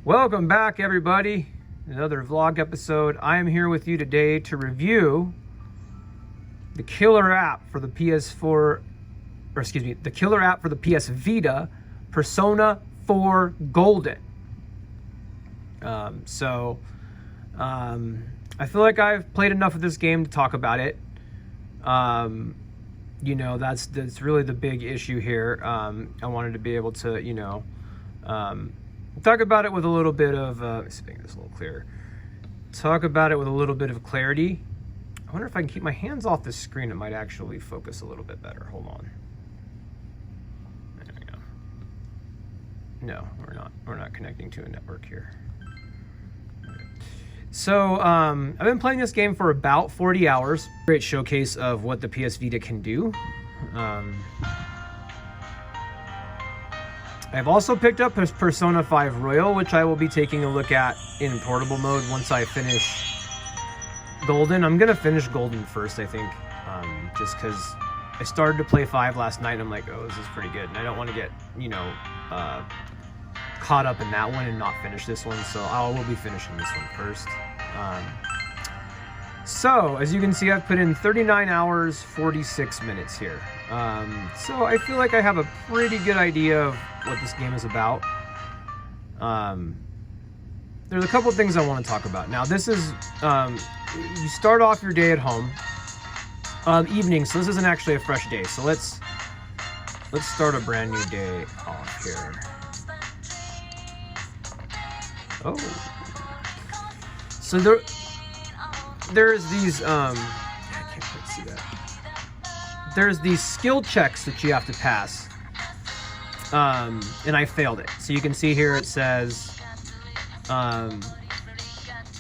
Welcome back, everybody. Another vlog episode. I am here with you today to review the killer app for the the killer app for the PS Vita, Persona 4 Golden. I feel like I've played enough of this game to talk about it. You know, that's really the big issue here. I wanted to be able to, talk about it with a little bit of, let me see if I can get this a little clearer. Talk about it with a little bit of clarity. I wonder if I can keep my hands off the screen. It might actually focus a little bit better. Hold on. There we go. No, we're not connecting to a network here. So, I've been playing this game for about 40 hours. Great showcase of what the PS Vita can do. I've also picked up Persona 5 Royal, which I will be taking a look at in portable mode once I finish Golden. I'm gonna finish Golden first, I think, just because I started to play 5 last night and I'm like, oh, this is pretty good, and I don't want to get, caught up in that one and not finish this one, so I will be finishing this one first. So, as you can see, I've put in 39 hours, 46 minutes here. So I feel like I have a pretty good idea of what this game is about. There's a couple things I want to talk about. Now, this is, you start off your day at home, evening, so this isn't actually a fresh day. So let's start a brand new day off here. Oh. So there's these, I can't quite see that. There's these skill checks that you have to pass. And I failed it. So you can see here it says,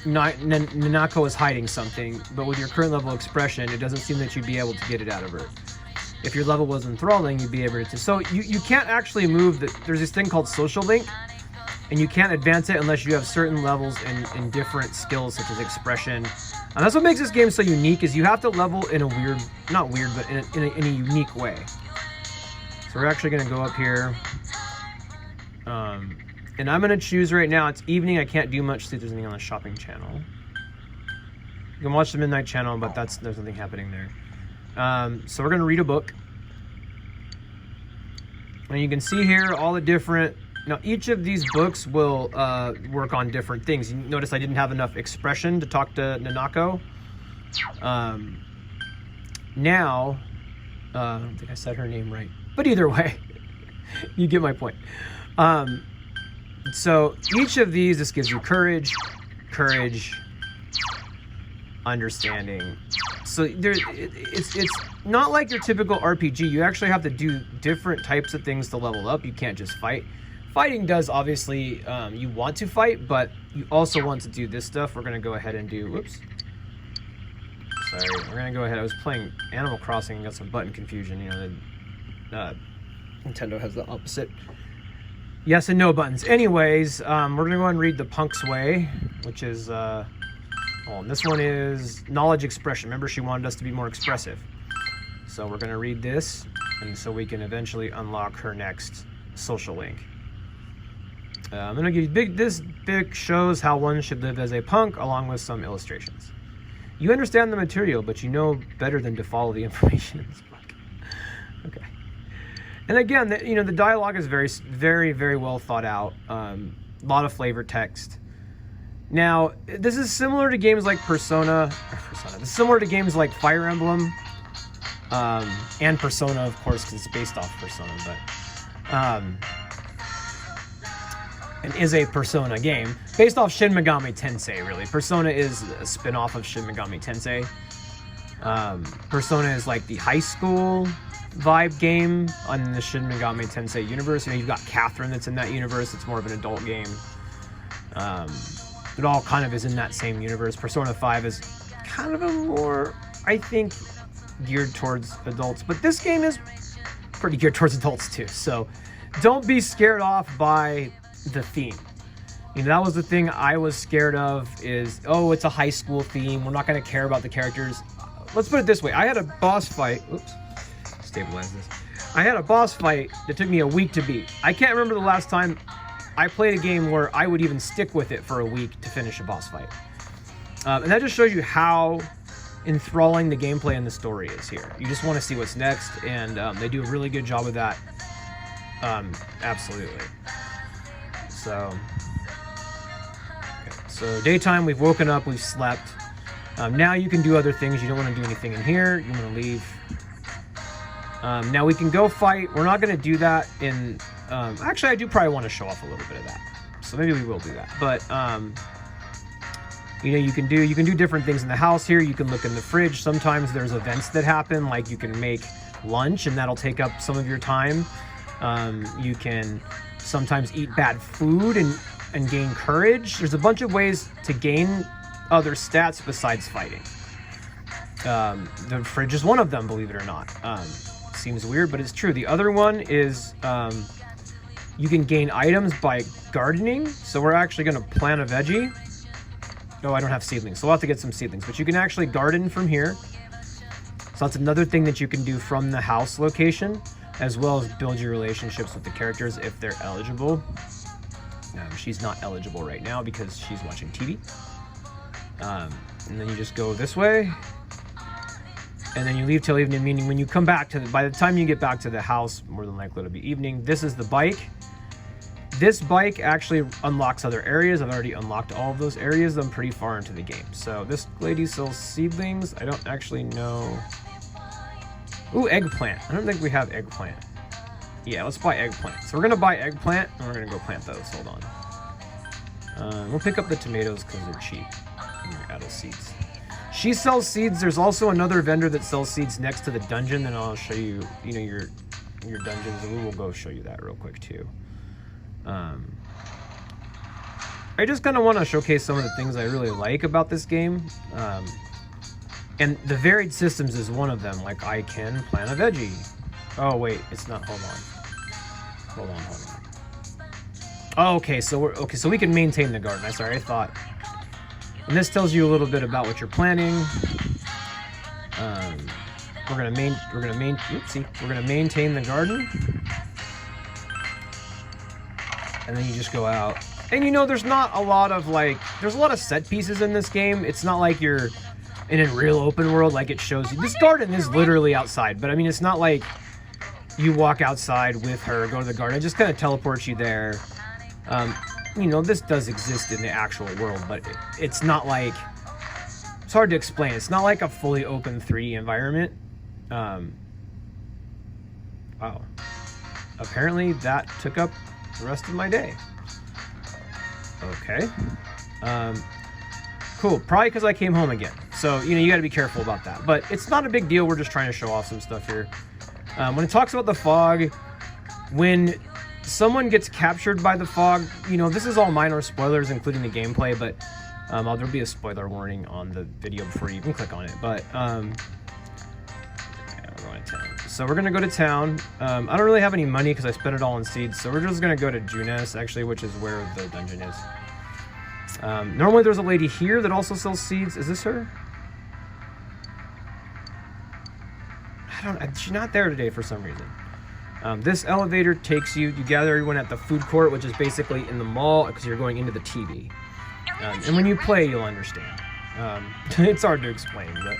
Nanako is hiding something, but with your current level of expression, it doesn't seem that you'd be able to get it out of her. If your level was enthralling, you'd be able to. So you can't actually move there's this thing called social link, and you can't advance it unless you have certain levels in different skills such as expression. And that's what makes this game so unique, is you have to level in a weird, not weird, but in a unique way. So we're actually going to go up here. And I'm going to choose right now, it's evening, I can't do much, see if there's anything on the shopping channel. You can watch the midnight channel, but there's nothing happening there. So we're going to read a book. And you can see here all the different, now each of these books will work on different things. You notice I didn't have enough expression to talk to Nanako. Now, I don't think I said her name right, but either way, you get my point. So each of these, this gives you courage, understanding. So it's not like your typical RPG. You actually have to do different types of things to level up. You can't just fight. Fighting does, obviously, you want to fight, but you also want to do this stuff. We're going to go ahead and do, whoops. Sorry, we're going to go ahead. I was playing Animal Crossing and got some button confusion. You know, Nintendo has the opposite yes and no buttons. Anyways, we're going to go ahead and read The Punk's Way, which is, and this one is knowledge expression. Remember, she wanted us to be more expressive. So we're going to read this, and so we can eventually unlock her next social link. I'm going to give you this book shows how one should live as a punk, along with some illustrations. You understand the material, but you know better than to follow the information in this book. Okay. And again, the dialogue is very, very, very well thought out. A lot of flavor text. Now, this is similar to games like Persona. This is similar to games like Fire Emblem, and Persona, of course, because it's based off Persona, but and is a Persona game based off Shin Megami Tensei. Really, Persona is a spin-off of Shin Megami Tensei. Persona is like the high school vibe game on the Shin Megami Tensei universe. You've got Catherine that's in that universe. It's more of an adult game. It all kind of is in that same universe. Persona 5 is kind of a more, I think, geared towards adults, but this game is pretty geared towards adults too. So don't be scared off by the theme. That was the thing I was scared of, is, oh, it's a high school theme, we're not going to care about the characters. Let's put it this way. I had a boss fight. Oops. Stabilize this. I had a boss fight that took me a week to beat. I can't remember the last time I played a game where I would even stick with it for a week to finish a boss fight. And that just shows you how enthralling the gameplay and the story is here. You just want to see what's next, and they do a really good job of that. Absolutely. So, okay. So daytime, we've woken up, we've slept. Now you can do other things. You don't want to do anything in here. You want to leave. Now we can go fight. We're not going to do that in... actually, I do probably want to show off a little bit of that. So maybe we will do that. But, you know, you can do different things in the house here. You can look in the fridge. Sometimes there's events that happen, like you can make lunch, and that'll take up some of your time. You can sometimes eat bad food and gain courage. There's a bunch of ways to gain other stats besides fighting. The fridge is one of them, believe it or not. Seems weird, but it's true. The other one is you can gain items by gardening. So we're actually going to plant a veggie. Oh, I don't have seedlings, so we'll have to get some seedlings. But you can actually garden from here. So that's another thing that you can do from the house location, as well as build your relationships with the characters if they're eligible. She's not eligible right now because she's watching TV. And then you just go this way. And then you leave till evening, meaning when you come back to by the time you get back to the house, more than likely it'll be evening. This is the bike. This bike actually unlocks other areas. I've already unlocked all of those areas. I'm pretty far into the game. So this lady sells seedlings. I don't actually know. Ooh, eggplant. I don't think we have eggplant. Yeah, let's buy eggplant. So we're going to buy eggplant, and we're going to go plant those. Hold on. We'll pick up the tomatoes because they're cheap. And they're out of seeds. She sells seeds. There's also another vendor that sells seeds next to the dungeon, and I'll show you, you know, your dungeons, and we will go show you that real quick too. I just kind of want to showcase some of the things I really like about this game. And the varied systems is one of them. Like, I can plant a veggie. Oh, wait, it's not. Hold on. Oh, okay, so we can maintain the garden. I thought. And this tells you a little bit about what you're planting. We're gonna maintain the garden. And then you just go out. And you know, there's not a lot of there's a lot of set pieces in this game. It's not like you're in a real open world like it shows you. This garden is literally outside, but I mean, it's not like you walk outside with her, go to the garden. It just kind of teleports you there. You know, this does exist in the actual world, but it's not like, it's hard to explain. It's not like a fully open 3D environment. Wow. Apparently that took up the rest of my day. Okay. Cool. Probably because I came home again. So, you know, you got to be careful about that. But it's not a big deal. We're just trying to show off some stuff here. When it talks about the fog, when someone gets captured by the fog, you know, this is all minor spoilers, including the gameplay, but there'll be a spoiler warning on the video before you even click on it. But yeah, we're going to town. So we're going to go to town. I don't really have any money because I spent it all on seeds, so we're just going to go to Junes, actually, which is where the dungeon is. Normally there's a lady here that also sells seeds. Is this her? She's not there today for some reason. This elevator takes you gather everyone at the food court, which is basically in the mall because you're going into the TV. And when you play, you'll understand. It's hard to explain, but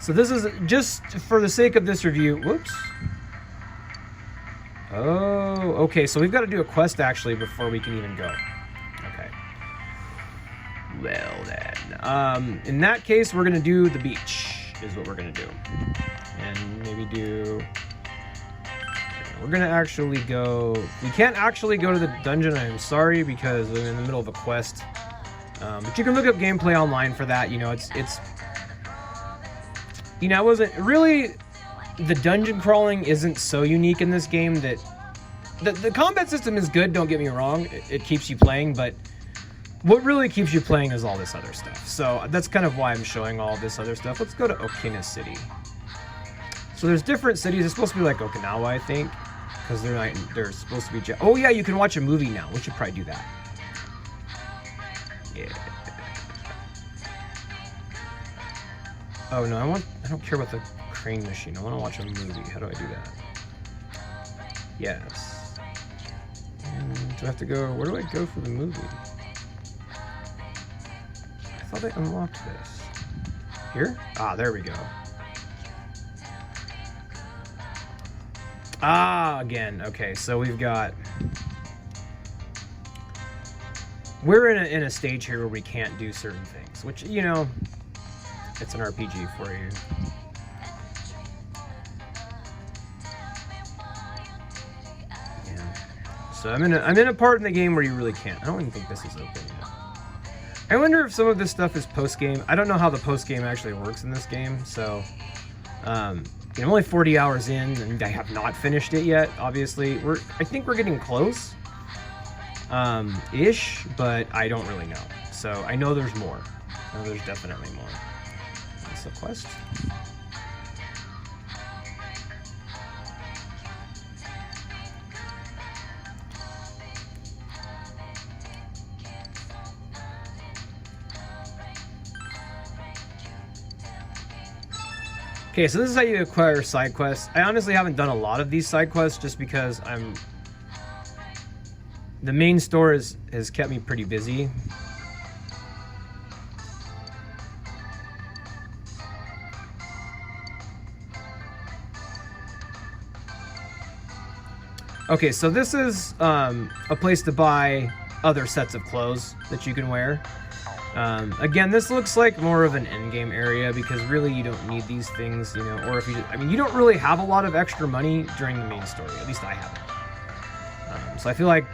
so this is just for the sake of this review. Whoops. Oh, okay. So we've got to do a quest actually before we can even go. Okay. Well then, in that case, we're gonna do the beach. Is what we're gonna do, and maybe do. We're gonna actually go. We can't actually go to the dungeon. I'm sorry because we're in the middle of a quest. But you can look up gameplay online for that. You know, it's. You know, it wasn't really. The dungeon crawling isn't so unique in this game that the combat system is good. Don't get me wrong. It keeps you playing, but what really keeps you playing is all this other stuff. So that's kind of why I'm showing all this other stuff. Let's go to Okina City. So there's different cities. It's supposed to be like Okinawa, I think, because they're supposed to be. Oh yeah, you can watch a movie now. We should probably do that. Yeah. Oh no, I don't care about the crane machine. I want to watch a movie. How do I do that? Yes. Do I have to go? Where do I go for the movie? I thought I unlocked this. Here? Ah, there we go. Ah, again. Okay, so we've got... We're in a stage here where we can't do certain things, which, you know, it's an RPG for you. Yeah. So I'm in a part in the game where you really can't. I don't even think this is open yet. I wonder if some of this stuff is post-game. I don't know how the post-game actually works in this game, so... I'm only 40 hours in, and I have not finished it yet, obviously. I think we're getting close. Ish, but I don't really know. So I know there's more. I know there's definitely more. That's a quest. Okay, so this is how you acquire side quests. I honestly haven't done a lot of these side quests just because the main store has kept me pretty busy. Okay, so this is a place to buy other sets of clothes that you can wear. Again, this looks like more of an endgame area because really you don't need these things, you know, or if you, I mean, you don't really have a lot of extra money during the main story. At least I haven't. So I feel like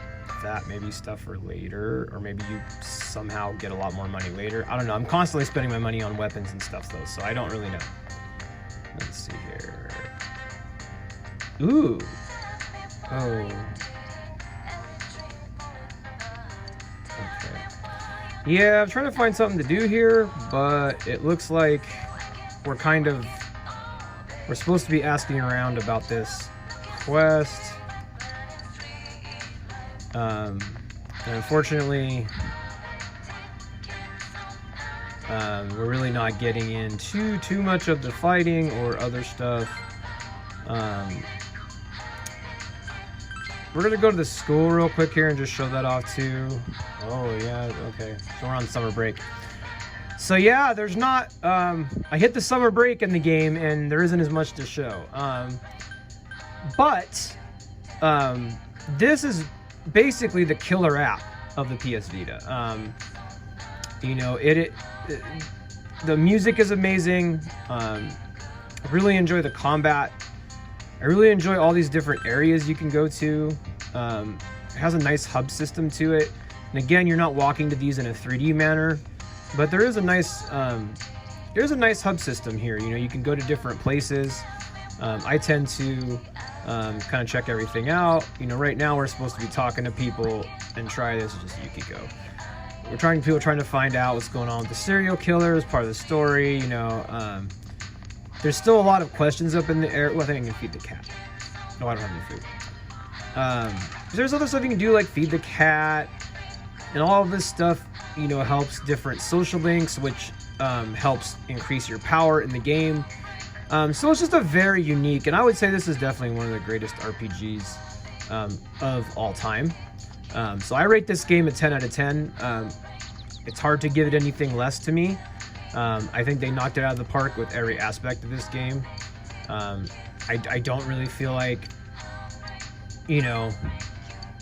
that maybe stuff for later, or maybe you somehow get a lot more money later. I don't know. I'm constantly spending my money on weapons and stuff though, so I don't really know. Let's see here. Ooh. Oh. Okay. Yeah, I'm trying to find something to do here, but it looks like we're supposed to be asking around about this quest. And unfortunately, we're really not getting into too much of the fighting or other stuff. We're gonna go to the school real quick here and just show that off too. Oh yeah, okay. So we're on summer break. So yeah, there's not. I hit the summer break in the game, and there isn't as much to show. But this is basically the killer app of the PS Vita. You know, the music is amazing. I really enjoy the combat. I really enjoy all these different areas you can go to. It has a nice hub system to it. And again, you're not walking to these in a 3D manner, but there is a nice hub system here. You know, you can go to different places. I tend to kind of check everything out. You know, right now we're supposed to be talking to people and try this. Just Yukiko. We're trying to find out what's going on with the serial killer as part of the story. You know, there's still a lot of questions up in the air. Well, I think I can feed the cat. No, I don't have any food. There's other stuff you can do, like feed the cat, and all of this stuff, you know, helps different social links, which helps increase your power in the game. So it's just a very unique, and I would say this is definitely one of the greatest RPGs of all time. So I rate this game a 10 out of 10. It's hard to give it anything less to me. I think they knocked it out of the park with every aspect of this game. I don't really feel like, you know,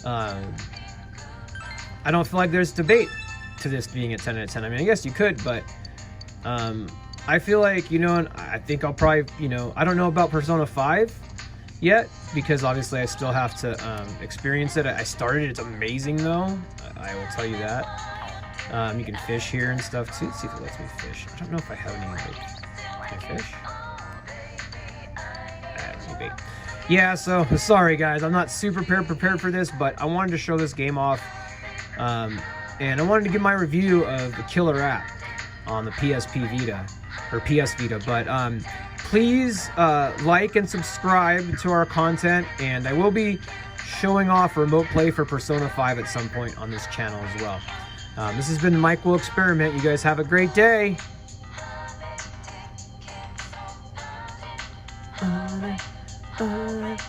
I don't feel like there's debate to this being a 10 out of 10. I mean, I guess you could, but I feel like, you know, and I think I'll probably, you know, I don't know about Persona 5 yet, because obviously I still have to experience it. I started it. It's amazing, though. I will tell you that. You can fish here and stuff, too. Let's see if it lets me fish. I don't know if I have any, like, can I fish? Bait. Yeah, so, sorry, guys. I'm not super prepared for this, but I wanted to show this game off. And I wanted to give my review of the killer app on the PSP Vita, or PS Vita. But please like and subscribe to our content, and I will be showing off remote play for Persona 5 at some point on this channel as well. This has been the Mike Will Experiment. You guys have a great day.